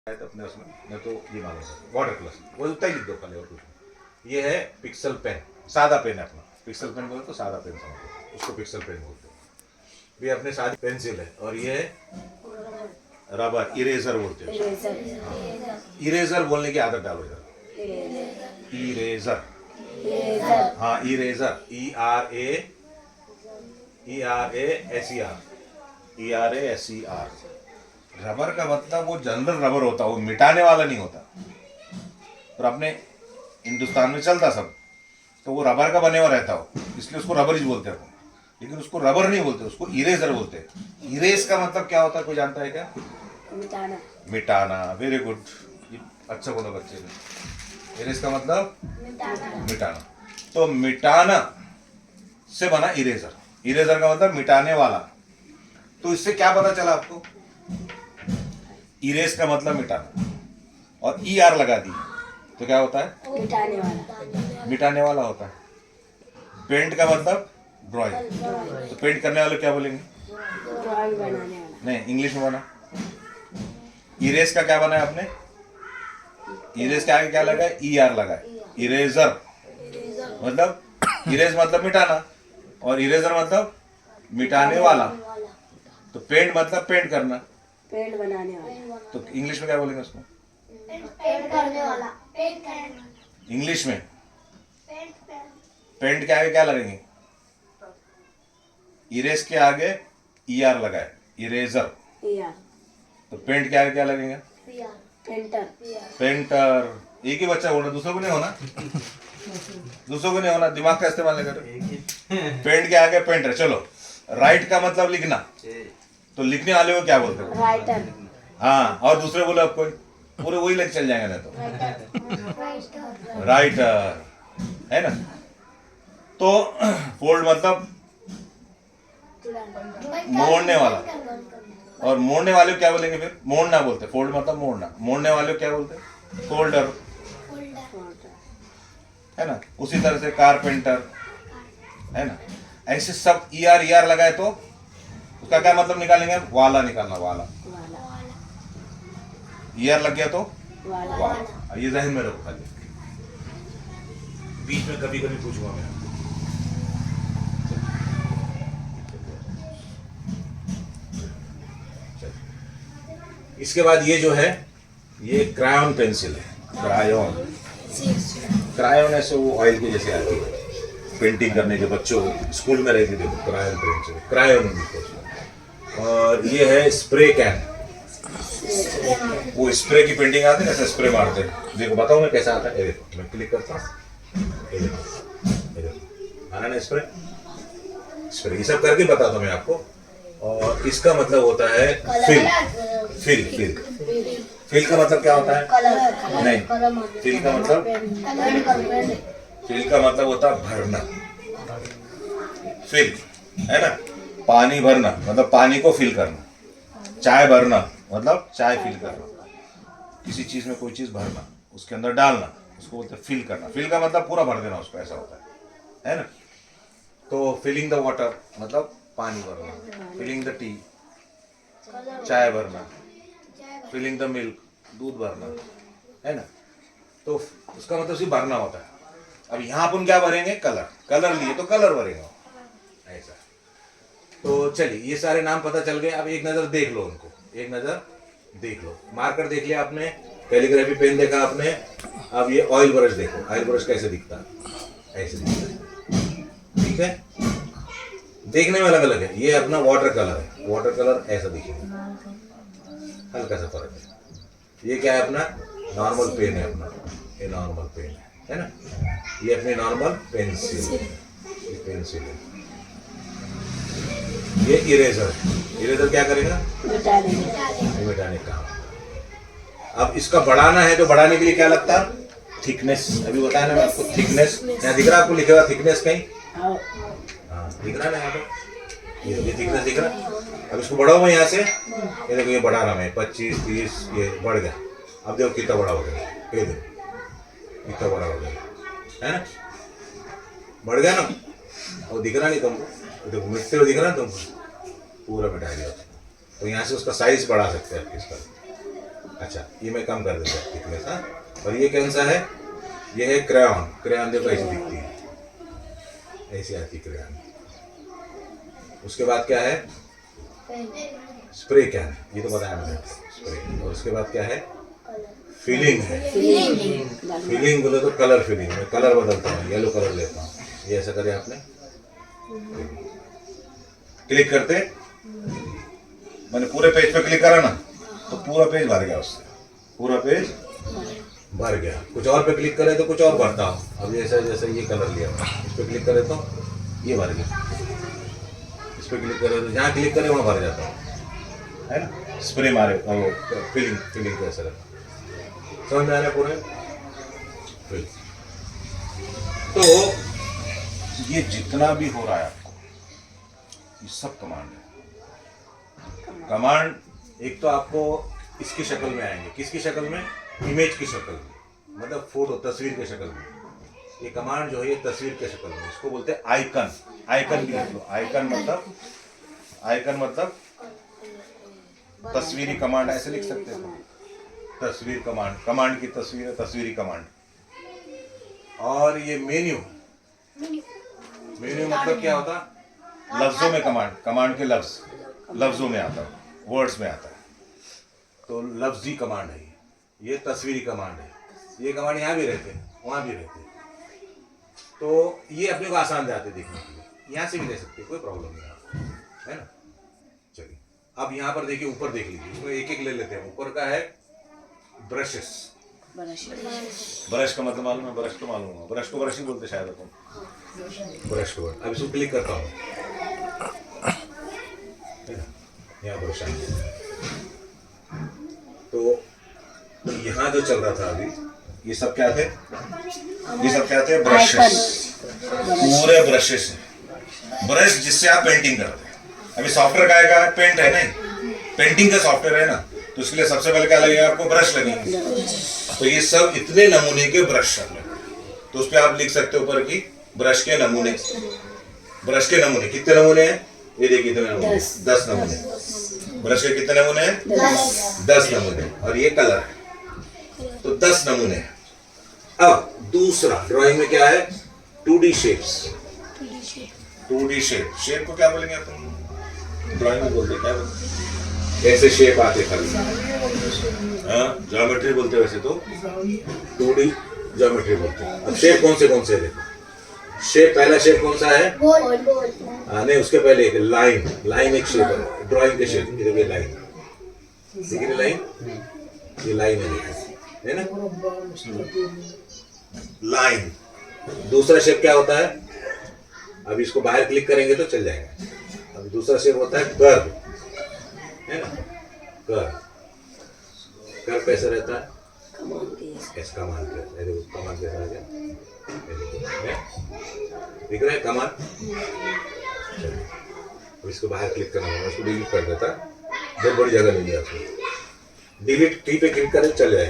है तो अपने उसमें मैं तो ये मालूम है वाटर कलर वो उतना ही लिख दो खाली और कुछ नहीं। ये है पिक्सल पेन, सादा पेन है अपना। पिक्सल पेन बोले तो सादा पेन समझो, उसको पिक्सल पेन बोलते हैं। ये अपने सादी पेंसिल है और ये रबर इरेजर बोलते हैं। हाँ, इरेजर बोलने की आदत डालो जरा। इरेजर, हाँ इरेजर, ERASER। रबर का मतलब वो जनरल रबर होता है, वो मिटाने वाला नहीं होता। और अपने हिंदुस्तान में चलता सब तो वो रबर का बने हुआ रहता हो, इसलिए उसको रबर ही बोलते हैं। लेकिन उसको रबर नहीं बोलते, उसको इरेजर बोलते हैं। इरेज का मतलब क्या होता है, कोई जानता है क्या? मिटाना। मिटाना, वेरी गुड, अच्छा बोला बच्चे ने। इरेज का मतलब मिटाना। तो मिटाना से बना इरेजर। इरेजर का मतलब मिटाने वाला। तो इससे क्या पता चला आपको? इरेज का मतलब मिटाना और ER लगा दी तो क्या होता है? मिटाने वाला। मिटाने वाला होता है। पेंट का मतलब ड्राइंग, तो पेंट करने वाले क्या बोलेंगे? ड्राइंग बनाने वाला। नहीं, इंग्लिश में बना। इरेज का क्या बना है आपने? इरेज के आगे क्या लगा है? ER लगा है, इरेजर। मतलब इरेज मतलब मिटाना और इरेजर मतलब मिटाने वाला। तो पेंट मतलब पेंट करना, पेंट बनाने वाला। तो इंग्लिश में क्या बोलेंगे उसको? पेंट करने वाला। इंग्लिश में पेंट के आगे क्या लगेंगे? इरेज के आगे ER लगा है, इरेजर। ER। तो पेंट के आगे क्या लगेंगे? पेंटर। पेंटर। एक ही बच्चा बोल रहा, दूसरों को नहीं होना। दूसरों को नहीं होना, दिमाग का इस्तेमाल नहीं करो। पेंट के आगे पेंटर। चलो, राइट का मतलब लिखना, तो लिखने वाले को क्या बोलते हैं? राइटर। हाँ, और दूसरे बोले अब कोई पूरे वही लेके चल जाएंगे नहीं तो। राइटर है ना। तो फोल्ड मतलब मोड़ने वाला, और मोड़ने वाले को क्या बोलेंगे फिर? मोड़ना बोलते। फोल्ड मतलब मोड़ना, मोड़ने वाले को क्या बोलते? फोल्डर, है ना। उसी तरह से कारपेंटर, है ना। ऐसे सब ER लगाए तो उसका क्या मतलब निकालेंगे? वाला निकालना, वाला। ER लग गया तो वाला। ये जहन में रखो खाली, बीच में कभी कभी पूछूंगा मैं। इसके बाद ये जो है, ये क्रायन पेंसिल है। क्रायन, क्रायन ऐसे वो ऑयल की जैसे आती है, पेंटिंग करने के बच्चों स्कूल में रहती थी क्रायन पेंसिल, क्रायन। और ये है स्प्रे कैन, वो स्प्रे की पेंटिंग आती है ना, ऐसे स्प्रे मारते हैं। देखो बताओ मैं कैसा आता है, ये देखो मैं क्लिक करता हूँ, ये देखो आना ना स्प्रे। स्प्रे ये सब करके बताता हूँ मैं आपको। और इसका मतलब होता है फिल। फिल, फिल, फिल का मतलब क्या होता है? नहीं, फिल का मतलब, फिल का मतलब होता है भरना। फिल है ना, पानी भरना मतलब पानी को फिल करना। चाय भरना मतलब चाय फिल करना। किसी चीज में कोई चीज भरना, उसके अंदर डालना, उसको बोलते हैं फिल करना। फिल का मतलब पूरा भर देना उसको, ऐसा होता है ना। तो फिलिंग द वाटर मतलब पानी भरना, फिलिंग द टी चाय भरना, फिलिंग द मिल्क दूध भरना, है ना। तो उसका मतलब सिर्फ भरना होता है। अब यहाँ अपन क्या भरेंगे? कलर। कलर लिए तो कलर भरेंगे ऐसा। तो चलिए, ये सारे नाम पता चल गए। अब एक नज़र देख लो उनको, एक नज़र देख लो। मार्कर देख लिया आपने, कैलीग्राफी पेन देखा आपने। अब ये ऑयल ब्रश देखो, ऑयल ब्रश कैसे दिखता है, ऐसे दिखता है, ठीक है। देखने में अलग अलग है। ये अपना वाटर कलर है, वाटर कलर ऐसा दिखेगा, हल्का सा फर्क है। ये क्या है? अपना नॉर्मल पेन है अपना, ये नॉर्मल पेन है ना। ये अपनी नॉर्मल पेंसिल है, ये पेंसिल है। ये इरेजर, इरेजर क्या करेगा? मिटाने का काम। अब इसका बढ़ाना है तो बढ़ाने के लिए क्या लगता है? थिकनेस। अभी बताया ना मैं आपको, थिकनेस। यहाँ दिख रहा है आपको, लिखा हुआ थिकनेस कहीं? हाँ, दिख रहा है ना यहाँ पे, ये थिकनेस दिख रहा है। अब इसको बढ़ाओ मैं यहाँ से, ये देखो ये बढ़ा रहा मैं 25 30, ये बढ़ गया। अब देखो कितना बड़ा हो गया, ये देखो कितना बड़ा हो गया, है ना। बढ़ गया ना, और दिख रहा नहीं तुमको? देखो मिटते हुए दिख रहा है तुमको, पूरा मिटा दिया। तो यहाँ से उसका साइज बढ़ा सकते हैं इसका। अच्छा, ये मैं कम कर देता हूँ थिकनेस। हाँ, और ये कौन सा है? ये है क्रेयॉन। क्रेयॉन देखो ऐसी दिखती है, ऐसी आती है क्रेयॉन। उसके बाद क्या है? स्प्रे कैन, ये तो बताया मैंने, स्प्रे। और उसके बाद क्या है? फिलिंग है। फिलिंग बोले तो कलर फिलिंग, मैं कलर बदलता हूँ, येलो कलर लेता हूँ। ये ऐसा करें आपने, क्लिक करते, मैंने पूरे पेज पे क्लिक करा ना, तो पूरा पेज भर गया उससे, पूरा पेज भर गया। कुछ और पे क्लिक करे तो कुछ और भरता हूँ। अब जैसे जैसे ये कलर लिया, इस पे क्लिक करे तो ये भर गया, इस पे क्लिक करे तो जहाँ क्लिक करे वहाँ भर जाता हूँ, है ना। स्प्रे मारे वो फिलिंग, फिलिंग को ऐसा रखा, समझ में आ रहा है पूरे फिल। तो ये जितना भी हो रहा है आपको, ये सब कमांड है। कमांड एक तो आपको इसकी शक्ल में आएंगे, किसकी शक्ल में? इमेज की शक्ल में, मतलब फोटो, तस्वीर के शक्ल में। ये कमांड जो है ये तस्वीर के शक्ल में, इसको बोलते हैं आइकन। आइकन भी लिख लो। आइकन मतलब, आइकन मतलब तस्वीरी कमांड, ऐसे लिख सकते हो। तस्वीर कमांड, कमांड की तस्वीर है, तस्वीरी कमांड। और ये मेन्यू, मेन्यू मतलब क्या होता? लफ्जों में कमांड, कमांड के लफ्ज लफ्जों में आता है, वर्ड्स में आता है, तो लफ्जी कमांड है ये तस्वीरी कमांड है। ये कमांड यहाँ भी रहते हैं, वहाँ भी रहते हैं, तो ये अपने को आसान जाते देखने के लिए। यहाँ से भी ले सकते, कोई प्रॉब्लम नहीं आपको, है ना। चलिए अब यहाँ पर देखिए, ऊपर देख लीजिए, इसमें एक एक ले लेते हैं। ऊपर का है ब्रशेस। ब्रश का मतलब मालूम है? ब्रश तो मालूम है, ब्रश को ब्रश ही बोलते शायद अपन, ब्रश को। अब इसको क्लिक करता हूँ, यहाँ ब्रश आ गया। तो यहाँ जो चल रहा था अभी, ये सब क्या थे? ये सब क्या थे? ब्रशेस, पूरे ब्रशेस हैं। ब्रश जिससे आप पेंटिंग करते हैं। अभी सॉफ्टवेयर का है, पेंट है नहीं, पेंटिंग का सॉफ्टवेयर है ना, तो इसके लिए सबसे पहले क्या लगेगा आपको? ब्रश लगेंगे। तो ये सब इतने नमूने के ब्रश लगे, तो उस पर आप लिख सकते हो ऊपर की ब्रश के नमूने। ब्रश के नमूने कितने नमूने हैं? ये देखिए कितने नमूने, 10 नमूने। ब्रश के कितने नमूने हैं? 10 नमूने। और ये कलर है, तो 10 नमूने हैं। अब दूसरा ड्राइंग में क्या है? 2D shapes. 2D shape, shape को क्या बोलेंगे अपन? ड्राइंग में बोलते क्या बोलते? ऐसे शेप आते खाली, हाँ, ज्योमेट्री बोलते हैं वैसे तो, 2D ज्योमेट्री बोलते हैं। अब शेप कौन से देखो। शेप, पहला शेप कौन सा है? नहीं, उसके पहले एक लाइन। लाइन एक शेप है, ड्राइंग के शेप। ये लाइन, ठीक है, लाइन, ये लाइन है ना, लाइन। दूसरा शेप क्या होता है? अब इसको बाहर क्लिक करेंगे तो चल जाएगा। अब दूसरा शेप होता है कर्व, है ना, कर्व। कर्व कैसा रहता है? ऐसा कमान के, कमान कैसा आ गया, दिख रहा है कमान। चलिए अब इसको बाहर क्लिक करना होगा, इसको डिलीट कर देता, बहुत बड़ी जगह नहीं है। डिलीट की पे क्लिक करें, चल जाएगा।